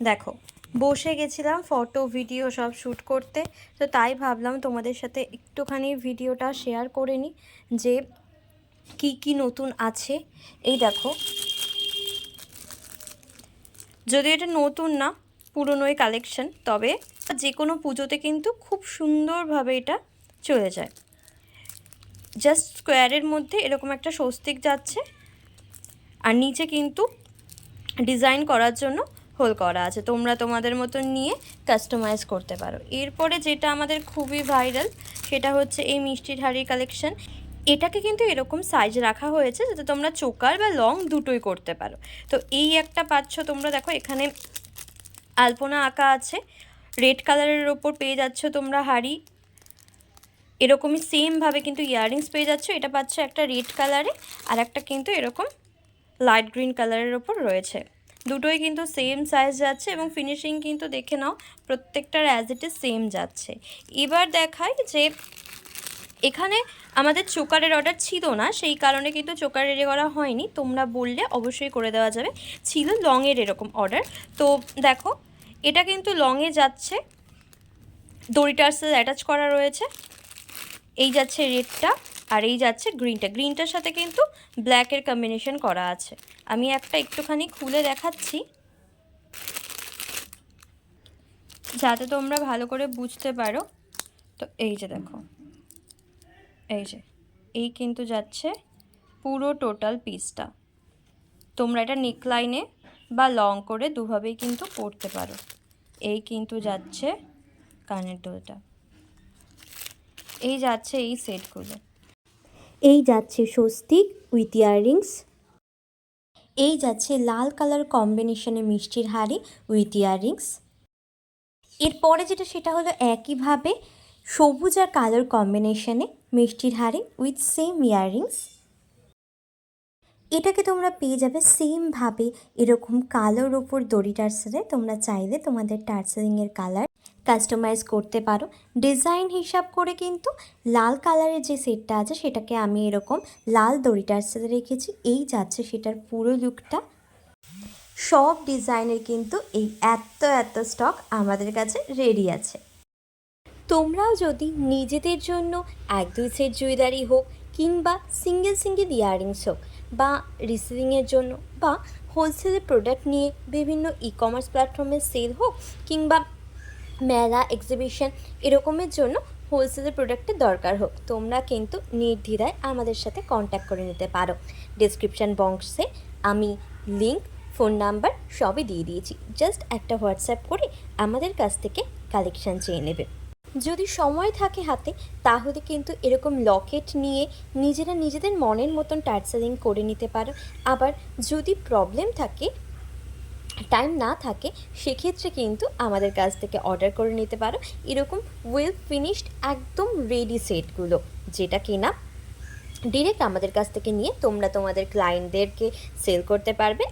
দেখো, বসে গেছিলাম ফটো ভিডিও সব শ্যুট করতে, তো তাই ভাবলাম তোমাদের সাথে একটুখানি ভিডিওটা শেয়ার করে নিই যে কি কি নতুন আছে। এই দেখো, যদি এটা নতুন না, পুরনোই কালেকশন, তবে যে কোনো পুজোতে কিন্তু খুব সুন্দরভাবে এটা চলে যায়। জাস্ট স্কোয়ারের মধ্যে এরকম একটা স্বস্তিক যাচ্ছে, আর নিচে কিন্তু ডিজাইন করার জন্য হোল করা আছে, তোমরা তোমাদের মতন নিয়ে কাস্টমাইজ করতে পারো। এরপরে যেটা আমাদের খুবই ভাইরাল সেটা হচ্ছে এই মিষ্টির হাড়ির কালেকশন। এটাকে কিন্তু এরকম সাইজ রাখা হয়েছে যাতে তোমরা চোকার বা লং দুটোই করতে পারো। তো এই একটা পাচ্ছ তোমরা, দেখো এখানে আলপনা আঁকা আছে, রেড কালারের ওপর পেয়ে যাচ্ছ তোমরা হাড়ি। এরকমই সেমভাবে কিন্তু ইয়াররিংস পেয়ে যাচ্ছ, এটা পাচ্ছ একটা রেড কালারে আর একটা কিন্তু এরকম লাইট গ্রিন কালারের ওপর রয়েছে। দুটোই কিন্তু সেম সাইজ যাচ্ছে এবং ফিনিশিং কিন্তু দেখে নাও প্রত্যেকটার অ্যাজ ইট ইজ সেম যাচ্ছে। এবার দেখাই যে এখানে আমাদের চোকারের অর্ডার ছিল না, সেই কারণে কিন্তু চোকার রেডি করা হয়নি, তোমরা বললে অবশ্যই করে দেওয়া যাবে। ছিল লংয়ের এরকম অর্ডার। তো দেখো, এটা কিন্তু লংয়ে যাচ্ছে, দড়িটার সাথে অ্যাটাচ করা রয়েছে। এই যাচ্ছে রেডটা আর এই যাচ্ছে গ্রিনটা, গ্রিনটার সাথে কিন্তু ব্ল্যাকের কম্বিনেশন করা আছে। আমি একটা একটুখানি খুলে দেখাচ্ছি যাতে তোমরা ভালো করে বুঝতে পারো। তো এই যে দেখো, এই কিন্তু যাচ্ছে পুরো টোটাল পিসটা। তোমরা এটা নেকলাইনে বা লং করে দুভাবেই কিন্তু পরতে পারো। এই কিন্তু যাচ্ছে কানের দুলটা, এই যাচ্ছে এই সেটগুলো, এই যাচ্ছে স্বস্তিক উইথ ইয়াররিংস, এই যাচ্ছে লাল কালার কম্বিনেশনে মিষ্টির হাড়ি উইথ ইয়াররিংস। এরপরে যেটা সেটা হলো একইভাবে সবুজ আর কালোর কম্বিনেশনে মিষ্টির হাড়ি উইথ সেম ইয়াররিংস। এটাকে তোমরা পেয়ে যাবে সেমভাবে এরকম কালোর ওপর দড়ি টার্সেলে। তোমরা চাইলে তোমাদের টার্সেলিংয়ের কালার কাস্টমাইজ করতে পারো ডিজাইন হিসাব করে। কিন্তু লাল কালারের যে সেটটা আছে সেটাকে আমি এরকম লাল দড়ি টার্সেলে রেখেছি। এই যাচ্ছে সেটার পুরো লুকটা। সব ডিজাইনের কিন্তু এই এত স্টক আমাদের কাছে রেডি আছে। তোমরাও যদি নিজেদের জন্য 1-2 সেট জুয়েলারি হোক কিংবা সিঙ্গেল ইয়াররিংস হোক বা রিসেলিংয়ের জন্য বা হোলসেলের প্রোডাক্ট নিয়ে বিভিন্ন ই-কমার্স প্ল্যাটফর্মে সেল হোক কিংবা মেলা এক্সিবিশন এরকমের জন্য হোলসেলের প্রোডাক্টের দরকার হোক, তোমরা কিন্তু নির্দ্বিধায় আমাদের সাথে কন্ট্যাক্ট করে নিতে পারো। ডেসক্রিপশান বক্সে আমি লিঙ্ক, ফোন নাম্বার সবই দিয়ে দিয়েছি। জাস্ট একটা হোয়াটসঅ্যাপ করে আমাদের কাছ থেকে কালেকশান চেয়ে নেবে। যদি সময় থাকে হাতে তাহলে কিন্তু এরকম লকেট নিয়ে নিজেরা নিজেদের মনের মতন টার্সেলিং করে নিতে পারো। আবার যদি প্রবলেম থাকে, টাইম না থাকে, সেক্ষেত্রে কিন্তু আমাদের কাছ থেকে অর্ডার করে নিতে পারো এরকম ওয়েল ফিনিশড একদম রেডি সেটগুলো, যেটা কিনা ডিরেক্ট আমাদের কাছ থেকে নিয়ে তোমরা তোমাদের ক্লায়েন্টদেরকে সেল করতে পারবে।